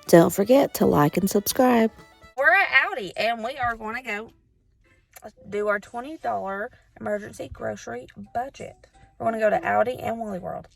Don't forget to like and subscribe. We're at Aldi and we are going to go do our $20 emergency grocery budget. We're going to go to Aldi and Wally World.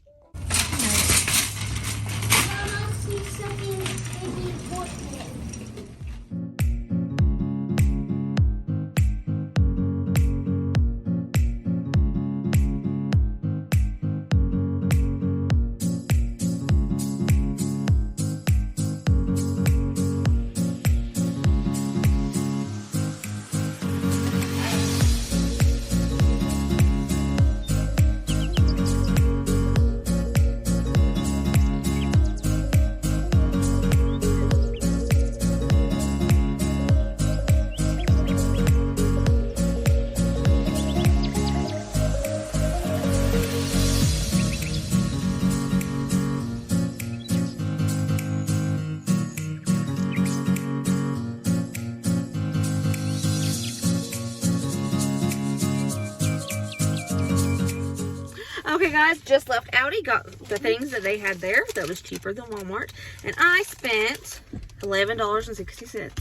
Okay guys, just left Aldi, got the things that they had there that was cheaper than Walmart, and I spent $11.60.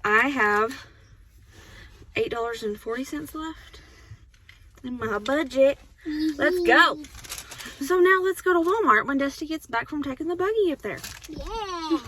I have $8.40 left in my budget. Let's go. So now let's go to Walmart when Dusty gets back from taking the buggy up there. Yeah.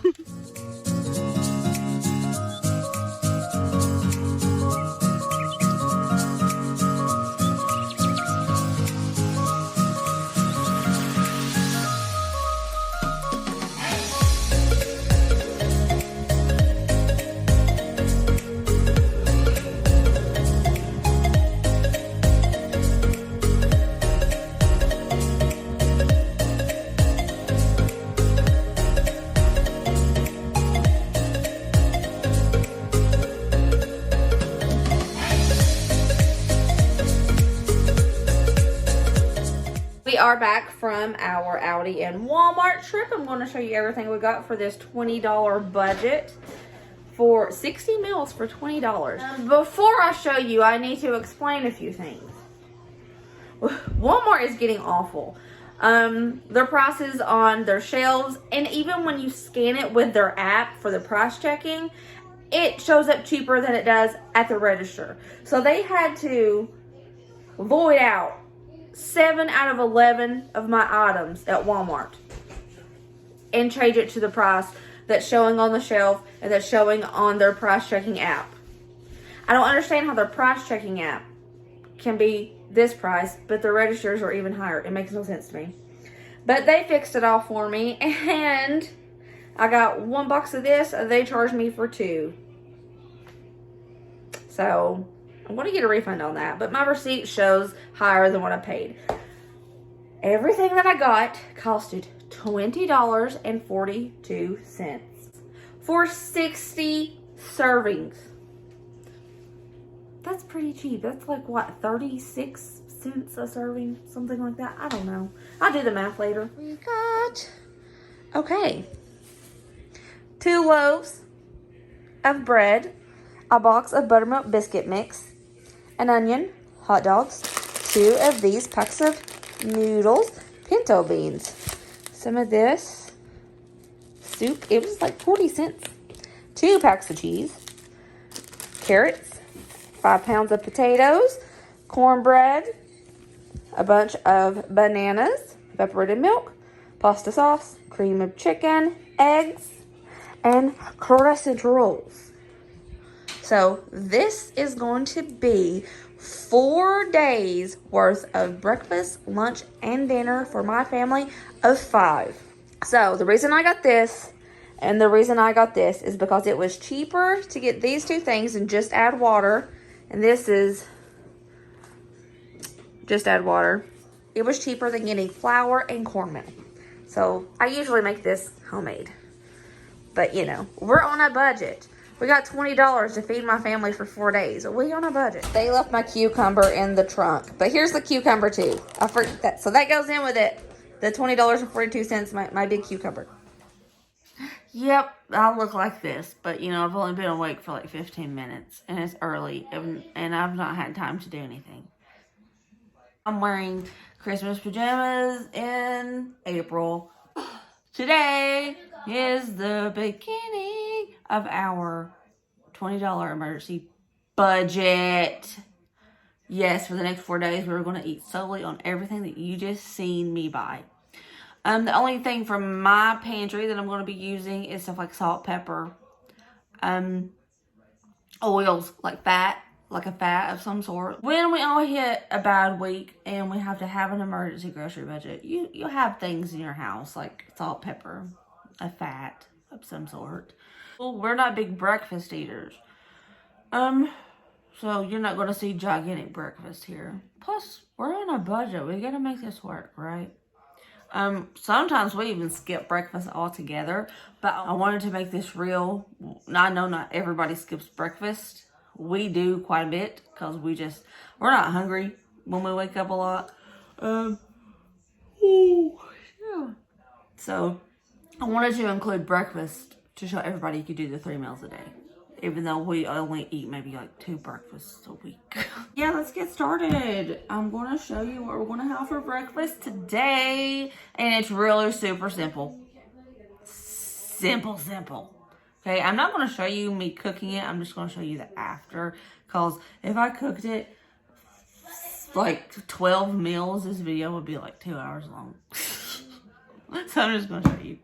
We are back from our Aldi and Walmart trip. I'm going to show you everything we got for this $20 budget for 60 meals for $20. Before I show you, I need to explain a few things. Walmart is getting awful. Their prices on their shelves, and even when you scan it with their app for the price checking, it shows up cheaper than it does at the register. So they had to void out 7 out of 11 of my items at Walmart and change it to the price that's showing on the shelf and that's showing on their price checking app. I don't understand how their price checking app can be this price, but the registers are even higher. It makes no sense to me. But they fixed it all for me, and I got 1 box of this. They charged me for 2. So I'm going to get a refund on that, but my receipt shows higher than what I paid. Everything that I got costed $20.42 for 60 servings. That's pretty cheap. That's like, what, 36 cents a serving? Something like that. I don't know. I'll do the math later. We got, okay, 2 loaves of bread, a box of buttermilk biscuit mix, an onion, hot dogs, 2 of these packs of noodles, pinto beans, some of this soup. It was like 40 cents. 2 packs of cheese, carrots, 5 pounds of potatoes, cornbread, a bunch of bananas, evaporated milk, pasta sauce, cream of chicken, eggs, and crescent rolls. So this is going to be 4 days worth of breakfast, lunch, and dinner for my family of 5. So the reason I got this and the reason I got this is because it was cheaper to get these 2 things and just add water. And this is just add water. It was cheaper than getting flour and cornmeal. So I usually make this homemade. But you know, we're on a budget. We got $20 to feed my family for 4 days. We on a budget. They left my cucumber in the trunk. But here's the cucumber too. I forgot that. So that goes in with it. The $20.42, my big cucumber. Yep, I look like this. But, you know, I've only been awake for like 15 minutes. And it's early. And I've not had time to do anything. I'm wearing Christmas pajamas in April. Today is the beginning of our $20 emergency budget. Yes, for the next 4 days, we're going to eat solely on everything that you just seen me buy. The only thing from my pantry that I'm going to be using is stuff like salt, pepper, oils, like fat, like a fat of some sort. When we all hit a bad week and we have to have an emergency grocery budget, you have things in your house like salt, pepper, a fat of some sort. Well, we're not big breakfast eaters. So you're not going to see gigantic breakfast here. Plus, we're on a budget. We got to make this work, right? Sometimes we even skip breakfast altogether, but I wanted to make this real. I know not everybody skips breakfast. We do quite a bit because we're not hungry when we wake up a lot. Yeah. So I wanted to include breakfast to show everybody you could do the 3 meals a day, even though we only eat maybe like 2 breakfasts a week. Yeah, let's get started. I'm going to show you what we're going to have for breakfast today. And it's really super simple. Simple. Okay, I'm not going to show you me cooking it. I'm just going to show you the after. Because if I cooked it like 12 meals, this video would be like 2 hours long. So I'm just going to show you.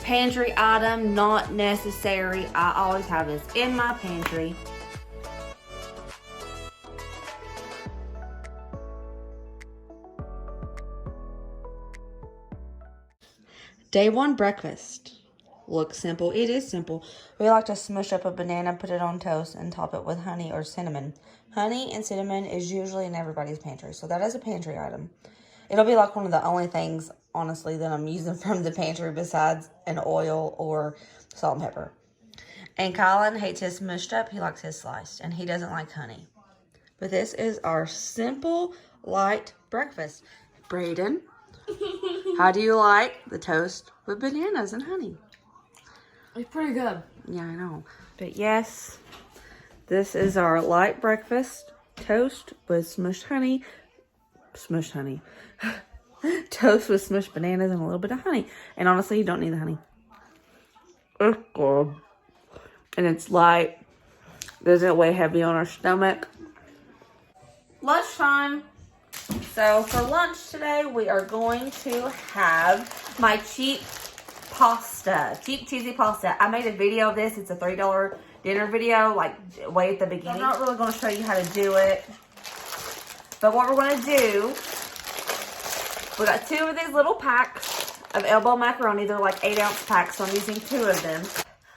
Pantry item, not necessary. I always have this in my pantry. Day 1 breakfast. Looks simple. It is simple. We like to smush up a banana, put it on toast, and top it with honey or cinnamon. Honey and cinnamon is usually in everybody's pantry, so that is a pantry item. It'll be like one of the only things, honestly, that I'm using from the pantry besides an oil or salt and pepper. And Colin hates his mushed up. He likes his sliced, and he doesn't like honey. But this is our simple, light breakfast. Brayden, how do you like the toast with bananas and honey? It's pretty good. Yeah, I know. But yes, this is our light breakfast. Toast with smushed honey. Toast with smushed bananas and a little bit of honey. And honestly, you don't need the honey. It's good. And it's light. Doesn't weigh heavy on our stomach. Lunchtime. So for lunch today, we are going to have my cheap pasta. Cheap cheesy pasta. I made a video of this. It's a $3 dinner video, like way at the beginning. I'm not really going to show you how to do it. But what we're going to do, we got 2 of these little packs of elbow macaroni. They're like 8-ounce packs, so I'm using 2 of them.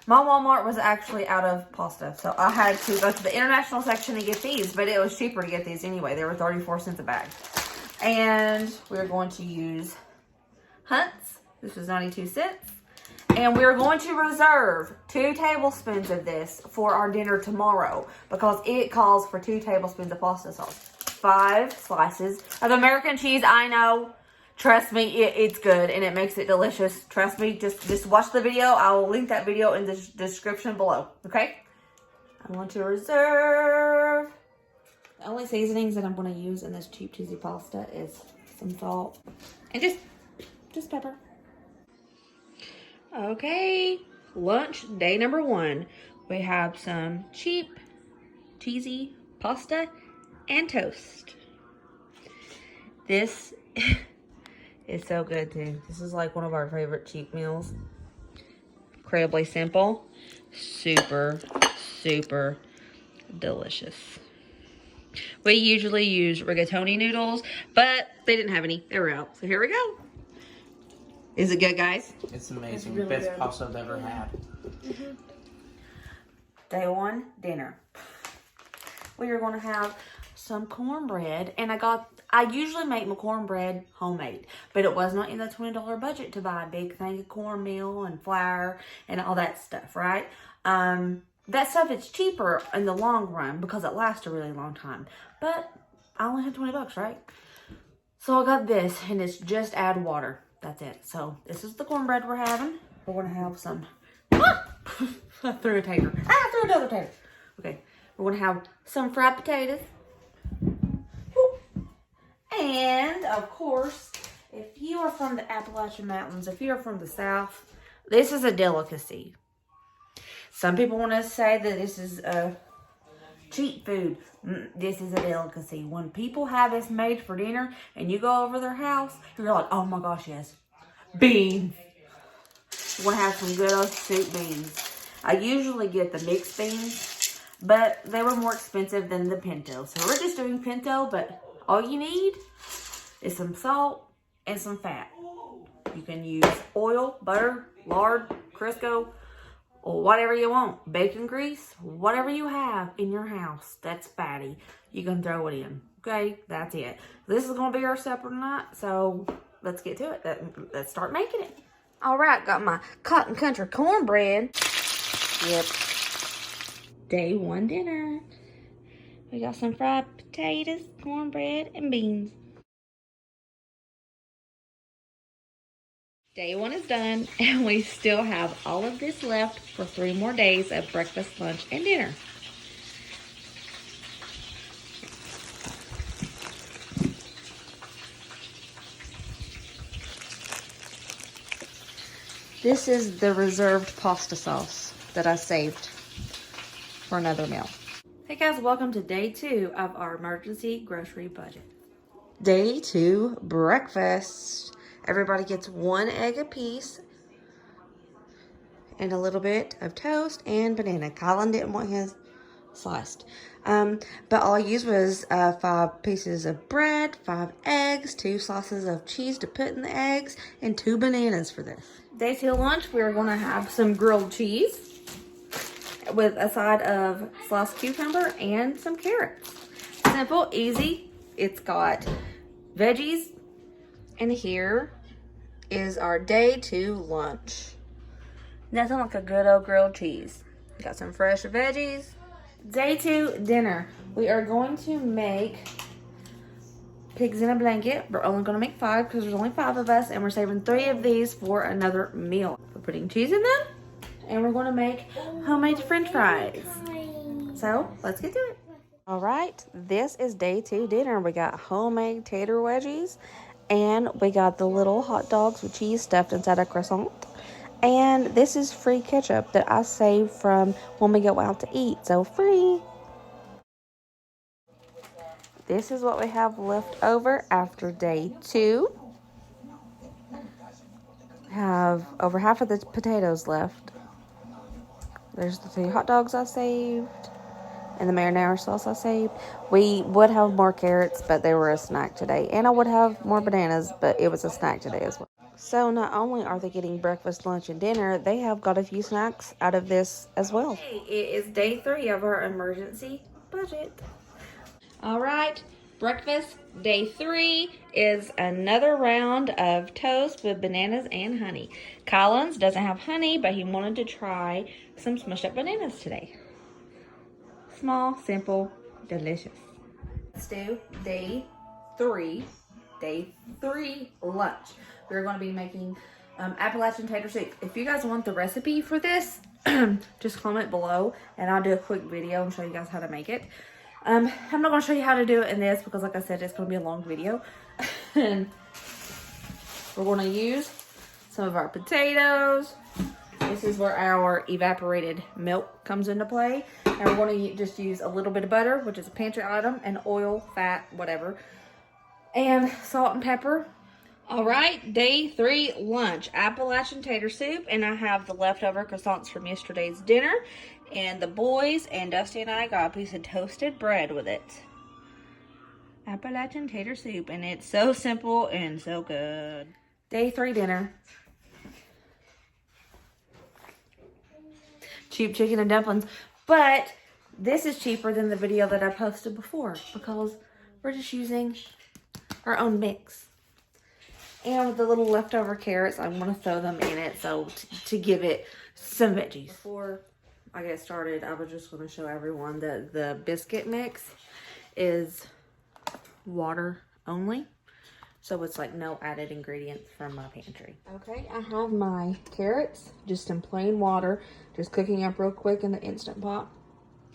My Walmart was actually out of pasta, so I had to go to the international section to get these, but it was cheaper to get these anyway. They were 34 cents a bag. And we're going to use Hunt's. This was 92 cents. And we're going to reserve 2 tablespoons of this for our dinner tomorrow because it calls for 2 tablespoons of pasta sauce. 5 slices of American cheese. I know. Trust me, it's good and it makes it delicious. Trust me, just watch the video. I will link that video in the description below. Okay? I want to reserve. The only seasonings that I'm going to use in this cheap cheesy pasta is some salt and just pepper. Okay, lunch day number 1. We have some cheap cheesy pasta and toast. This is so good too. This is like one of our favorite cheap meals. Incredibly simple, super delicious. We usually use rigatoni noodles, but they didn't have any. They were out, so here we go. Is it good, guys? It's amazing. Really Best good. pasta I've ever had. Mm-hmm. Day 1 dinner. We are going to have some cornbread, and I usually make my cornbread homemade, but it was not in the $20 budget to buy a big thing of cornmeal and flour and all that stuff, right? That stuff is cheaper in the long run because it lasts a really long time, but I only have 20 bucks, right? So I got this, and it's just add water. That's it. So this is the cornbread we're having. We're going to have some. I threw a tater. I threw another tater. Okay. We're gonna have some fried potatoes. And of course, if you are from the Appalachian Mountains, if you are from the South, this is a delicacy. Some people want to say that this is a cheap food. This is a delicacy. When people have this made for dinner and you go over their house, you're like, oh my gosh, yes. Beans. You want to have some good old soup beans. I usually get the mixed beans, but they were more expensive than the pinto. So we're just doing pinto, but all you need is some salt and some fat. You can use oil, butter, lard, Crisco, or whatever you want. Bacon grease, whatever you have in your house that's fatty, you can throw it in. Okay, that's it. This is going to be our supper tonight, so let's get to it. Let's start making it. All right, got my cotton country cornbread. Yep. Day one dinner. We got some fried potatoes, cornbread, and beans. Day one is done, and we still have all of this left for 3 more days of breakfast, lunch, and dinner. This is the reserved pasta sauce that I saved for another meal. Hey guys, welcome to day 2 of our emergency grocery budget. Day 2, breakfast. Everybody gets 1 egg apiece and a little bit of toast and banana. Colin didn't want his sliced. But all I used was 5 pieces of bread, 5 eggs, 2 slices of cheese to put in the eggs, and 2 bananas for this. Day 2 lunch, we're going to have some grilled cheese with a side of sliced cucumber and some carrots. Simple, easy. It's got veggies. And here is our day 2 lunch. Nothing like a good old grilled cheese. Got some fresh veggies. Day 2 dinner. We are going to make pigs in a blanket. We're only going to make 5 because there's only 5 of us, and we're saving 3 of these for another meal. We're putting cheese in them, and we're going to make homemade french fries. So let's get to it. All right, this is day 2 dinner. We got homemade tater wedgies, and we got the little hot dogs with cheese stuffed inside a croissant. And this is free ketchup that I saved from when we go out to eat, so free. This is what we have left over after day 2. Have over half of the potatoes left. There's the 3 hot dogs I saved and the marinara sauce I saved. We would have more carrots, but they were a snack today. And I would have more bananas, but it was a snack today as well. So not only are they getting breakfast, lunch, and dinner, they have got a few snacks out of this as well. Hey, it is day 3 of our emergency budget. All right, breakfast day 3 is another round of toast with bananas and honey. Collins doesn't have honey, but he wanted to try some smushed up bananas today. Small, simple, delicious. Let's do day 3 lunch. We're going to be making Appalachian tater soup. If you guys want the recipe for this, just comment below and I'll do a quick video and show you guys how to make it. I'm not going to show you how to do it in this because, like I said, it's going to be a long video. And we're going to use some of our potatoes. This is where our evaporated milk comes into play. And we're going to just use a little bit of butter, which is a pantry item, and oil, fat, whatever. And salt and pepper. All right, day 3 lunch, Appalachian tater soup, and I have the leftover croissants from yesterday's dinner, and the boys and Dusty and I got a piece of toasted bread with it. Appalachian tater soup, and it's so simple and so good. Day 3 dinner. Cheap chicken and dumplings, but this is cheaper than the video that I posted before because we're just using our own mix. And with the little leftover carrots, I'm going to throw them in it so to give it some veggies. Before I get started, I was just going to show everyone that the biscuit mix is water only. So it's like no added ingredients from my pantry. Okay, I have my carrots just in plain water, just cooking up real quick in the Instant Pot.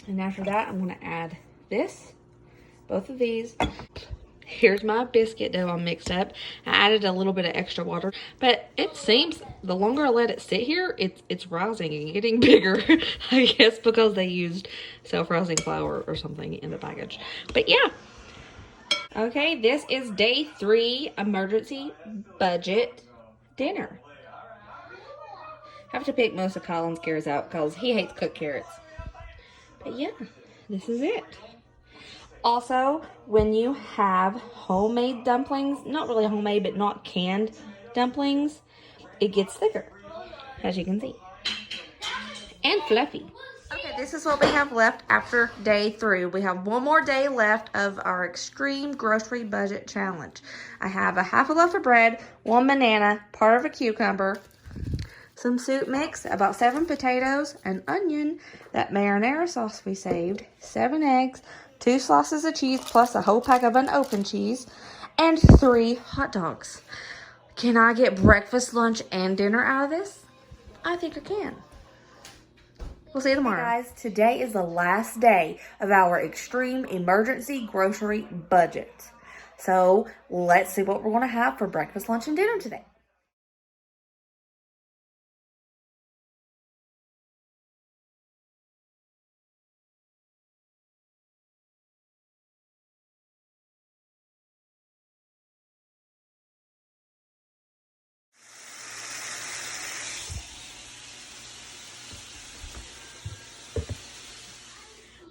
And after that, I'm going to add this, both of these. Here's my biscuit dough I mixed up. I added a little bit of extra water, but it seems the longer I let it sit here, it's rising and getting bigger. I guess because they used self-rising flour or something in the package. But yeah. Okay, this is day 3 emergency budget dinner. I have to pick most of Colin's carrots out because he hates cooked carrots. But yeah, this is it. Also, when you have homemade dumplings, not really homemade, but not canned dumplings, it gets thicker, as you can see, and fluffy. Okay, this is what we have left after day 3. We have one more day left of our extreme grocery budget challenge. I have a half a loaf of bread, 1 banana, part of a cucumber, some soup mix, about 7 potatoes, an onion, that marinara sauce we saved, 7 eggs, 2 slices of cheese plus a whole pack of unopened cheese, and 3 hot dogs. Can I get breakfast, lunch, and dinner out of this? I think I can. We'll see you tomorrow. Hey guys, today is the last day of our extreme emergency grocery budget. So let's see what we're going to have for breakfast, lunch, and dinner today.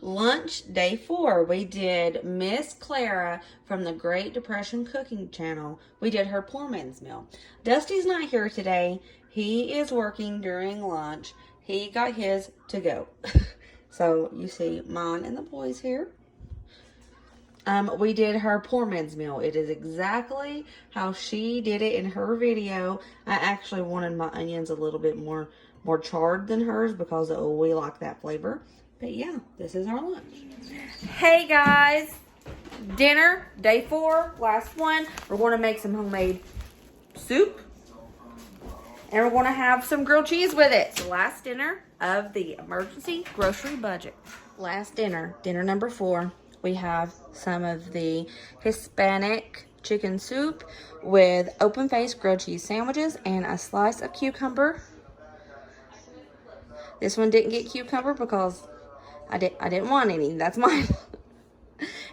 Lunch, day 4, we did Miss Clara from the Great Depression Cooking Channel. We did her poor man's meal. Dusty's not here today. He is working during lunch. He got his to go. So you see mine and the boys here. We did her poor man's meal. It is exactly how she did it in her video. I actually wanted my onions a little bit more charred than hers because we like that flavor. But yeah, this is our lunch. Hey guys, dinner, day 4, last one. We're going to make some homemade soup. And we're going to have some grilled cheese with it. So last dinner of the emergency grocery budget. Last dinner, dinner number 4. We have some of the Hispanic chicken soup with open-faced grilled cheese sandwiches and a slice of cucumber. This one didn't get cucumber because I didn't want any. That's mine.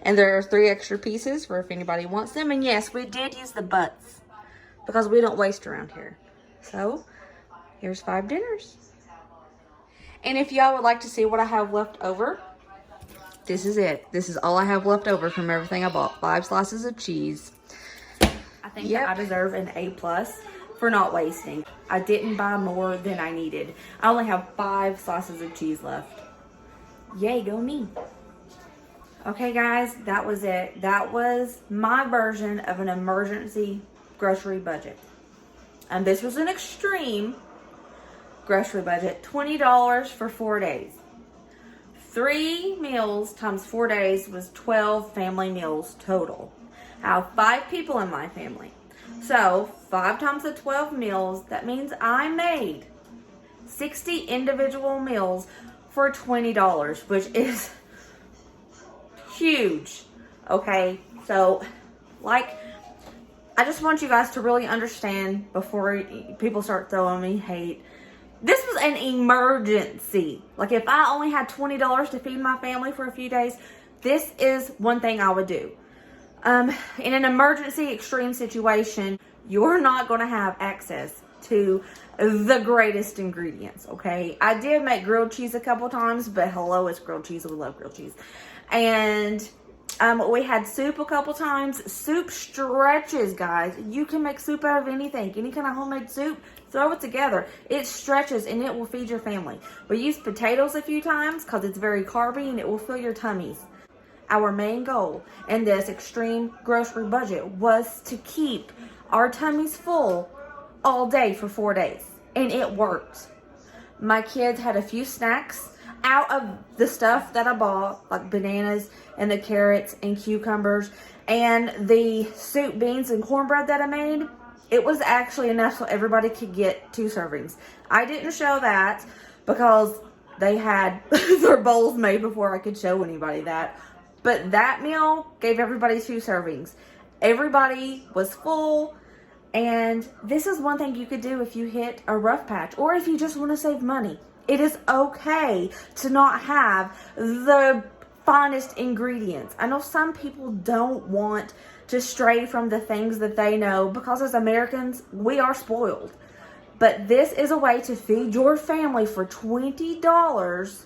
And there are 3 extra pieces for if anybody wants them. And yes, we did use the butts because we don't waste around here. So here's 5 dinners. And if y'all would like to see what I have left over, this is it. This is all I have left over from everything I bought. 5 slices of cheese. I think that I deserve an A+ for not wasting. I didn't buy more than I needed. I only have 5 slices of cheese left. Yay, go me. Okay guys, that was it. That was my version of an emergency grocery budget. And this was an extreme grocery budget. $20 for 4 days. 3 meals times 4 days was 12 family meals total. I have 5 people in my family. So 5 times the 12 meals, that means I made 60 individual meals for $20, which is huge. Okay, so I just want you guys to really understand before people start throwing me hate. This was an emergency. Like if I only had $20 to feed my family for a few days, this is one thing I would do. In an emergency extreme situation, you're not going to have access to the greatest ingredients, okay? I did make grilled cheese a couple times, but hello, it's grilled cheese. We love grilled cheese. And we had soup a couple times. Soup stretches, guys. You can make soup out of anything. Any kind of homemade soup, throw it together. It stretches and it will feed your family. We used potatoes a few times because it's very carby and it will fill your tummies. Our main goal in this extreme grocery budget was to keep our tummies full all day for 4 days. And it worked. My kids had a few snacks out of the stuff that I bought, like bananas and the carrots and cucumbers and the soup, beans, and cornbread that I made. It was actually enough so everybody could get 2 servings. I didn't show that because they had their bowls made before I could show anybody that. But that meal gave everybody 2 servings. Everybody was full. And this is one thing you could do if you hit a rough patch or if you just want to save money. It is okay to not have the finest ingredients. I know some people don't want to stray from the things that they know because as Americans, we are spoiled. But this is a way to feed your family for $20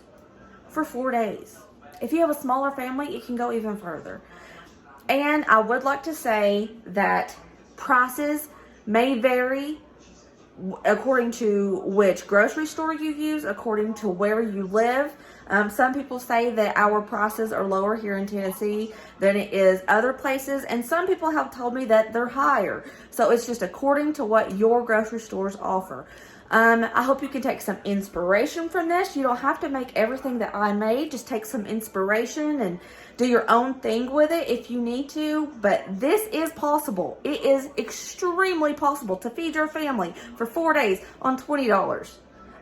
for 4 days. If you have a smaller family, it can go even further. And I would like to say that prices may vary according to which grocery store you use, according to where you live. Some people say that our prices are lower here in Tennessee than it is other places, and some people have told me that they're higher. So it's just according to what your grocery stores offer. I hope you can take some inspiration from this. You don't have to make everything that I made. Just take some inspiration and do your own thing with it if you need to. But this is possible. It is extremely possible to feed your family for 4 days on $20.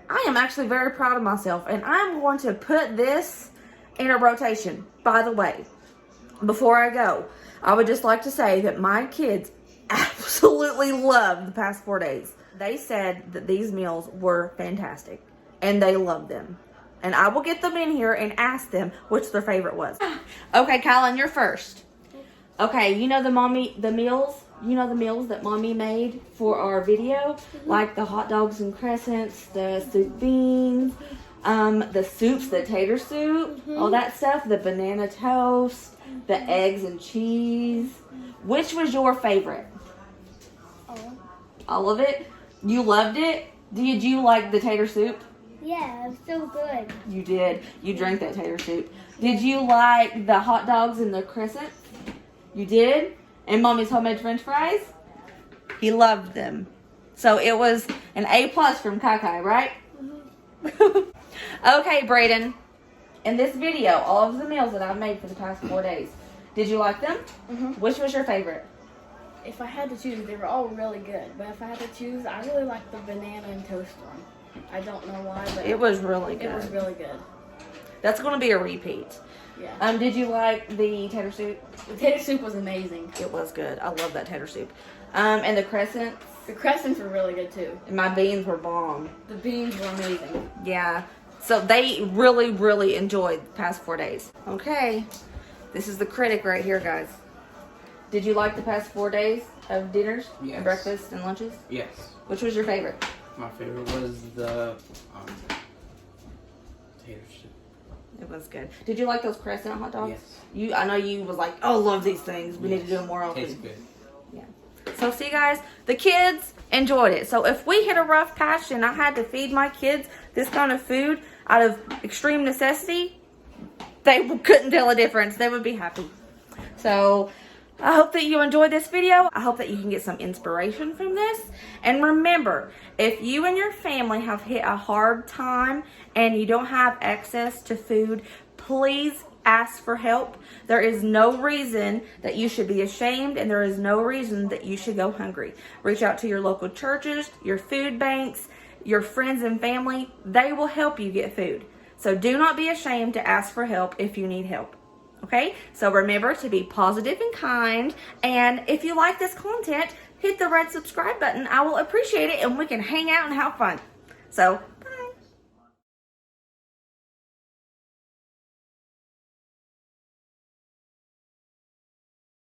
I am actually very proud of myself, and I'm going to put this in a rotation. By the way, before I go, I would just like to say that my kids absolutely loved the past 4 days. They said that these meals were fantastic, and they loved them. And I will get them in here and ask them which their favorite was. Okay, Kylan, you're first. Okay, you know the meals? You know the meals that Mommy made for our video? Like the hot dogs and crescents, the soup beans, the soups, the tater soup, all that stuff, the banana toast, the eggs and cheese. Which was your favorite? All of it? You loved it? Did you like the tater soup? Yeah, it was so good. You did. You drank that tater soup. Did you like the hot dogs and the crescent? You did? And Mommy's homemade French fries? He loved them. So it was an A+ from Kai Kai, right? Okay, Brayden. In this video, all of the meals that I've made for the past 4 days, did you like them? Which was your favorite? If I had to choose, they were all really good. But if I had to choose, I really liked the banana and toast one. I don't know why, but It was really good. it was really good. That's going to be a repeat. Yeah. Did you like the tater soup? The tater soup was amazing. It was good. I love that tater soup. And the crescents? The crescents were really good too. And my beans were bomb. The beans were amazing. Yeah. So they really, really enjoyed the past 4 days. Okay. This is the critic right here, guys. Did you like the past 4 days of dinners? Yes. And breakfast and lunches? Yes. Which was your favorite? My favorite was the tater soup. It was good. Did you like those crescent hot dogs? Yes. I know you was like, oh, love these things. We need to do them more often. Tastes good. Yeah. So see, guys, the kids enjoyed it. So if we hit a rough patch and I had to feed my kids this kind of food out of extreme necessity, they couldn't tell a difference. They would be happy. So I hope that you enjoyed this video. I hope that you can get some inspiration from this. And remember, if you and your family have hit a hard time and you don't have access to food, please ask for help. There is no reason that you should be ashamed, and there is no reason that you should go hungry. Reach out to your local churches, your food banks, your friends and family. They will help you get food. So do not be ashamed to ask for help if you need help. Okay, so remember to be positive and kind, and if you like this content, hit the red subscribe button. I will appreciate it, and we can hang out and have fun. So